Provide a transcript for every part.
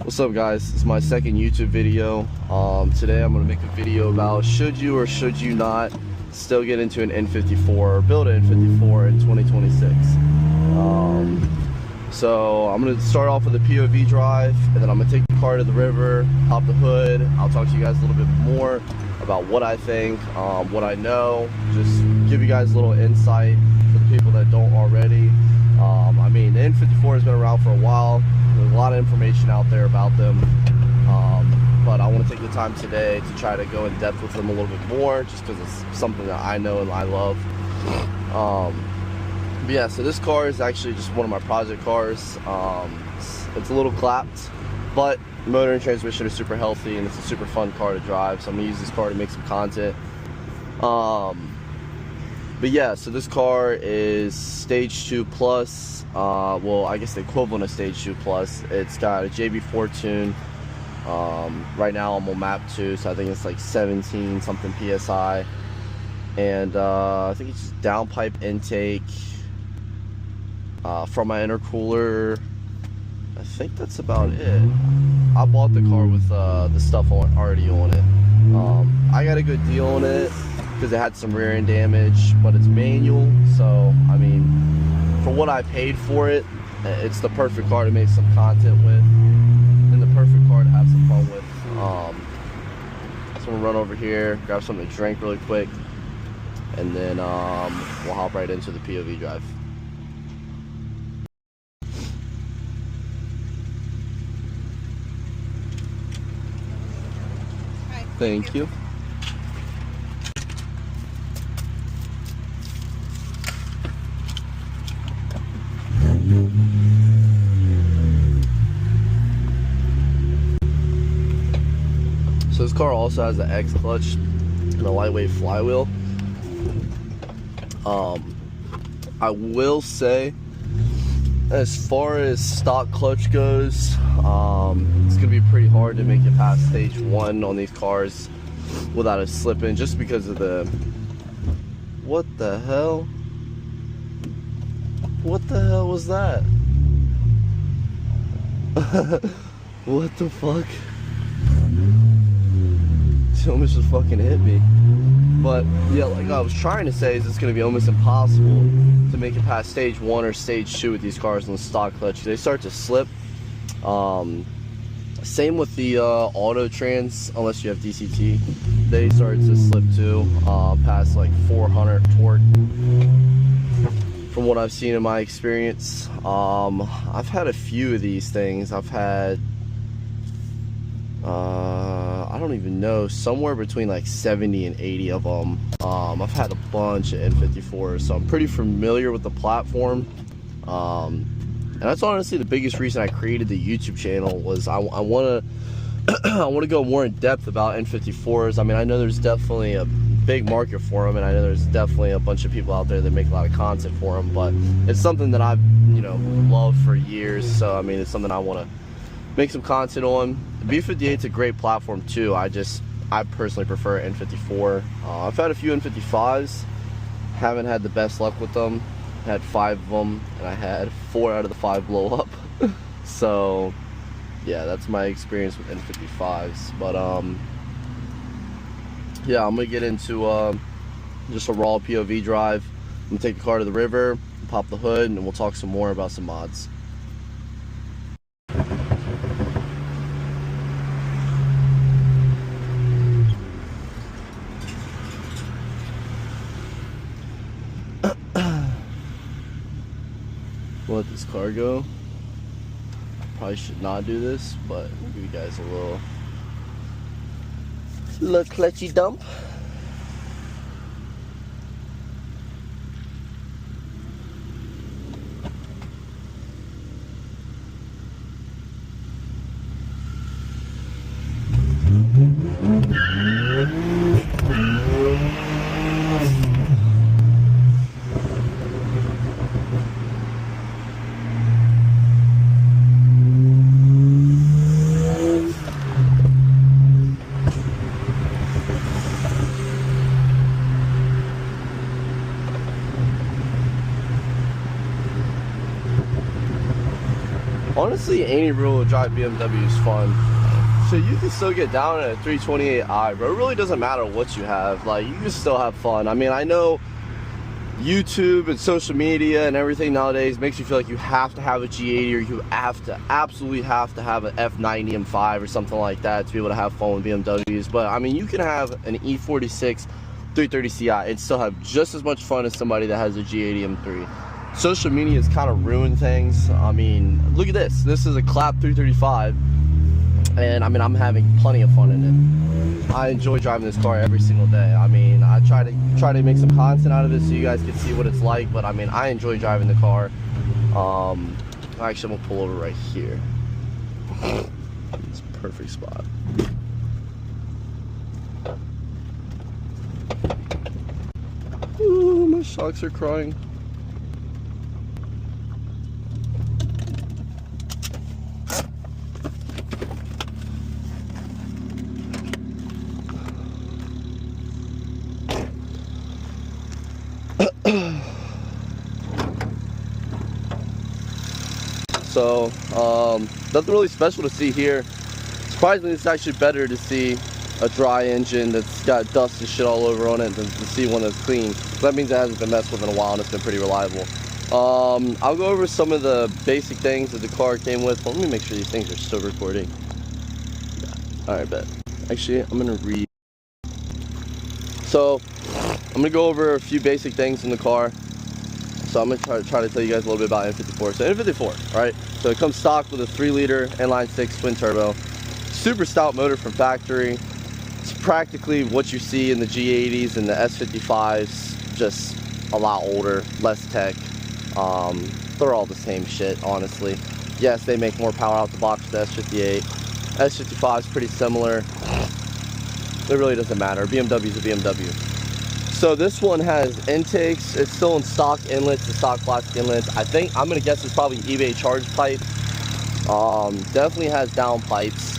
What's up, guys? It's my second YouTube video. Today I'm going to make a video about should you or should you not still get into an N54 or build an N54 in 2026. So I'm going to start off with a POV drive, and then I'm going to take the car to the river, pop the hood. I'll talk to you guys a little bit more about what I think, what I know, just give you guys a little insight for the people that don't already. I mean, the N54 has been around for a while. There's a lot of information out there about them, but I want to take the time today to try to go in depth with them a little bit more, just because it's something that I know and I love. But yeah, so this car is actually just one of my project cars. It's a little clapped, but the motor and transmission are super healthy, and it's a super fun car to drive, so I'm going to use this car to make some content. But yeah, so this car is Stage 2 Plus, well, I guess the equivalent of Stage 2 Plus. It's got a JB4 tune. Right now I'm on map 2, so I think it's like 17 something PSI. And I think it's just downpipe intake from my intercooler. I think that's about it. I bought the car with the stuff already on it. I got a good deal on it because it had some rear end damage, but it's manual, so I mean, for what I paid for it, it's the perfect car to make some content with, and the perfect car to have some fun with. So I'm gonna run over here, grab something to drink really quick, and then we'll hop right into the POV drive. Hi. Thank you. So this car also has an X clutch and a lightweight flywheel. I will say, as far as stock clutch goes, it's gonna be pretty hard to make it past Stage 1 on these cars without it slipping, just because of the... What the hell? What the hell was that? What the fuck? She almost just fucking hit me. But yeah, like I was trying to say, is it's going to be almost impossible to make it past Stage 1 or Stage 2 with these cars on the stock clutch. They start to slip. Same with the auto trans, unless you have DCT. They start to slip too, past like 400 torque. From what I've seen in my experience, I've had a few of these things. I've had, I don't even know, somewhere between like 70 and 80 of them. I've had a bunch of N54s, so I'm pretty familiar with the platform. And that's honestly the biggest reason I created the YouTube channel, was I want to go more in depth about N54s. I mean, I know there's definitely a big market for them, and I know there's definitely a bunch of people out there that make a lot of content for them, but it's something that I've, you know, loved for years. So I mean, it's something I want to make some content on. The B58's a great platform too. I personally prefer N54. I've had a few N55s, haven't had the best luck with them. I had 5 of them, and I had 4 out of the 5 blow up. So yeah, that's my experience with N55s. But yeah, I'm gonna get into just a raw POV drive. I'm gonna take the car to the river, pop the hood, and we'll talk some more about some mods. We'll let this car go. Probably should not do this, but I'll give you guys a little clutchy dump. honestly, any real drive BMW is fun. So you can still get down at a 328i, but it really doesn't matter what you have. Like, you can still have fun. I mean, I know YouTube and social media and everything nowadays makes you feel like you have to have a G80 or you absolutely have to have an F90 M5 or something like that to be able to have fun with BMWs. But I mean, you can have an E46 330 Ci and still have just as much fun as somebody that has a G80 M3. Social media has kind of ruined things. I mean, look at this. This is a Clap 335, and I mean, I'm having plenty of fun in it. I enjoy driving this car every single day. I mean, I try to make some content out of it so you guys can see what it's like, but I mean, I enjoy driving the car. Actually, I'm gonna pull over right here. It's a perfect spot. Ooh, my shocks are crying. So, nothing really special to see here. Surprisingly, it's actually better to see a dry engine that's got dust and shit all over on it than to see one that's clean. That means it hasn't been messed with in a while and it's been pretty reliable. I'll go over some of the basic things that the car came with. Well, let me make sure these things are still recording. Yeah. Alright, bet. Actually, I'm going to read. So, I'm going to go over a few basic things in the car. So I'm going to try to tell you guys a little bit about N54. So N54, right? So it comes stock with a 3-liter inline 6 twin turbo. Super stout motor from factory. It's practically what you see in the G80s and the S55s, just a lot older, less tech. They're all the same shit, honestly. Yes, they make more power out the box with the S58. S55 is pretty similar. It really doesn't matter. BMW's a BMW. So this one has intakes. It's still in stock inlets, the stock plastic inlets. I'm gonna guess it's probably eBay charge pipe. Definitely has down pipes.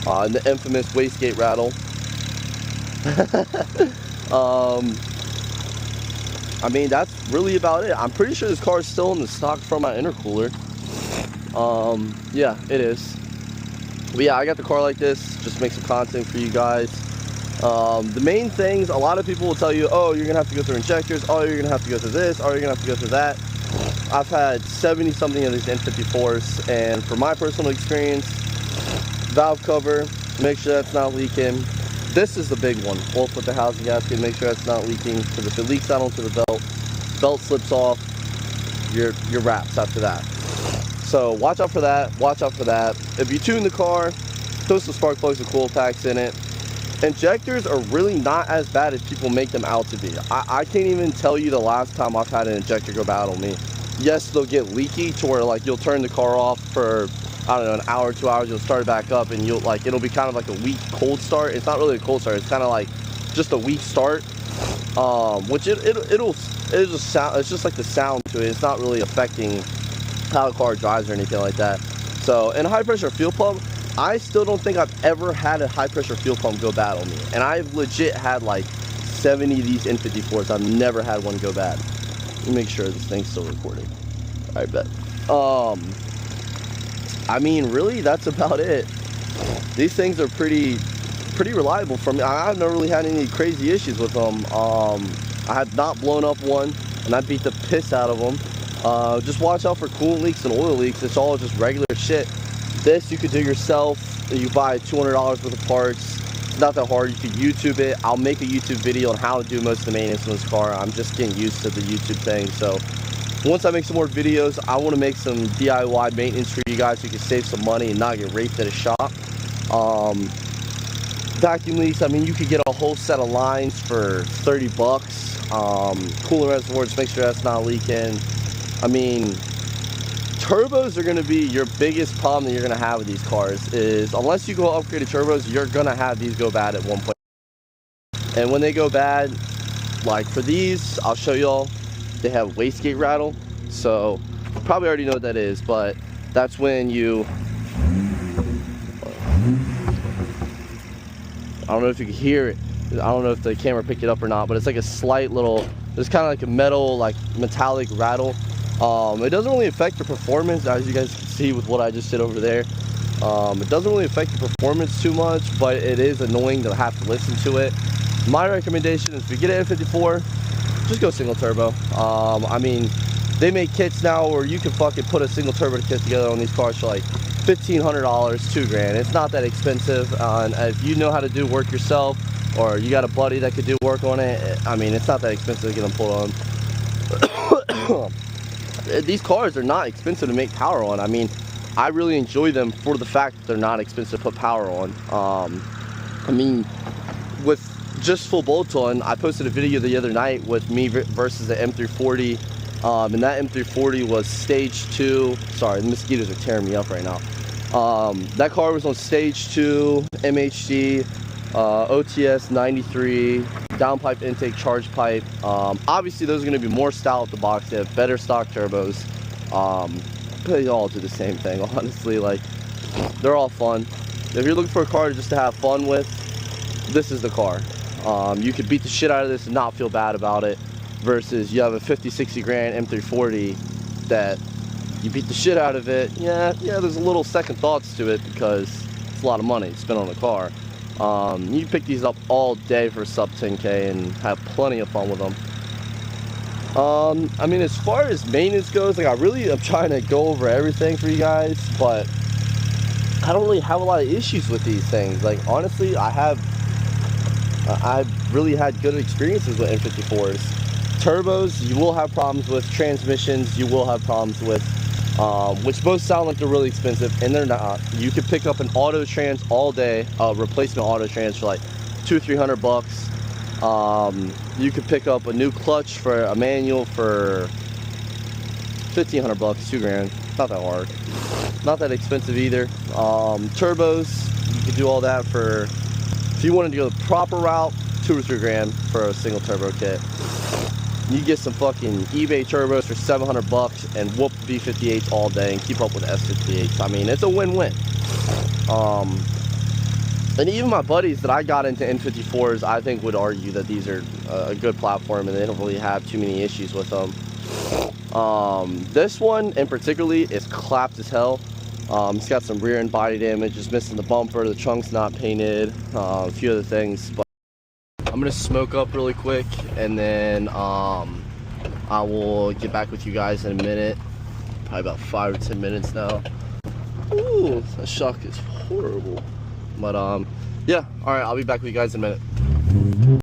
And the infamous wastegate rattle. I mean, that's really about it. I'm pretty sure this car is still in the stock from my intercooler. Yeah, it is. But yeah, I got the car like this, just make some content for you guys. The main things, a lot of people will tell you, oh, you're gonna have to go through injectors, oh, you're gonna have to go through this, oh, you're gonna have to go through that. I've had 70 something of these N54s, and from my personal experience, valve cover, make sure that's not leaking. This is the big one. Wolf with the housing gasket, make sure that's not leaking, because if it leaks out onto the belt slips off, you're wraps after that. So watch out for that, watch out for that. If you tune the car, throw some spark plugs and coil packs in it. Injectors are really not as bad as people make them out to be. I can't even tell you the last time I've had an injector go bad on me. Yes, they'll get leaky to where like you'll turn the car off for, I don't know, an hour, 2 hours, you'll start it back up and it'll be kind of like a weak cold start. It's not really a cold start, it's kind of like just a weak start. Which it'll just sound, it's just like the sound to it. It's not really affecting how the car drives or anything like that. So, in a high pressure fuel pump, I still don't think I've ever had a high pressure fuel pump go bad on me. And I've legit had like 70 of these N54s. I've never had one go bad. Let me make sure this thing's still recording. I bet. I mean, really, that's about it. These things are pretty reliable for me. I've never really had any crazy issues with them. I have not blown up one, and I beat the piss out of them. Just watch out for coolant leaks and oil leaks. It's all just regular shit. This you could do yourself. You buy $200 worth of parts. It's not that hard. You could YouTube it. I'll make a YouTube video on how to do most of the maintenance on this car. I'm just getting used to the YouTube thing. So once I make some more videos, I want to make some DIY maintenance for you guys so you can save some money and not get raped at a shop. Vacuum leaks, I mean, you could get a whole set of lines for 30 bucks. Cooler reservoirs, make sure that's not leaking. I mean, turbos are going to be your biggest problem that you're going to have with these cars. Is unless you go upgrade to turbos, you're going to have these go bad at one point. And when they go bad, like for these, I'll show y'all, they have wastegate rattle. So you probably already know what that is, but that's when you, I don't know if you can hear it. I don't know if the camera picked it up or not, but it's like a slight little, there's kind of like a metal, like metallic rattle It doesn't really affect the performance, as you guys can see with what I just did over there. It doesn't really affect the performance too much, but it is annoying to have to listen to it. My recommendation is if you get an N54, just go single turbo. I mean, they make kits now where you can fucking put a single turbo kit together on these cars for like $1,500, $2,000. It's not that expensive, and if you know how to do work yourself, or you got a buddy that could do work on it, I mean, it's not that expensive to get them pulled on. These cars are not expensive to make power on. I mean, I really enjoy them for the fact that they're not expensive to put power on. I mean, with just full bolt on, I posted a video the other night with me versus the M340, and that M340 was stage 2. Sorry, the mosquitoes are tearing me up right now. That car was on stage 2, MHD, OTS 93, downpipe intake, charge pipe. Obviously those are going to be more style at the box. They have better stock turbos. They all do the same thing, honestly. Like, they're all fun. If you're looking for a car just to have fun with, this is the car. You could beat the shit out of this and not feel bad about it, versus you have a 50-60 grand M340 that you beat the shit out of it. Yeah, there's a little second thoughts to it because it's a lot of money to spend on a car. You can pick these up all day for sub 10K and have plenty of fun with them. I mean, as far as maintenance goes, like, I really am trying to go over everything for you guys, but I don't really have a lot of issues with these things. Like, honestly, I've really had good experiences with N54s. Turbos, you will have problems with. Transmissions, you will have problems with, which both sound like they're really expensive, and they're not. You could pick up an auto trans all day, replacement auto trans for like $200-300 bucks. You could pick up a new clutch for a manual for $1,500 bucks, $2,000. Not that hard, not that expensive either. Turbos, you could do all that for, if you wanted to go the proper route, $2 or $3,000 for a single turbo kit. You get some fucking eBay turbos for $700 bucks and whoop V58s all day and keep up with S58s. I mean, it's a win-win. And even my buddies that I got into N54s, I think would argue that these are a good platform and they don't really have too many issues with them. This one in particularly is clapped as hell. It's got some rear end body damage, just missing the bumper, the trunk's not painted, a few other things. But I'm gonna smoke up really quick, and then I will get back with you guys in a minute. Probably about 5 or 10 minutes now. Ooh, that shock is horrible. But yeah, all right, I'll be back with you guys in a minute.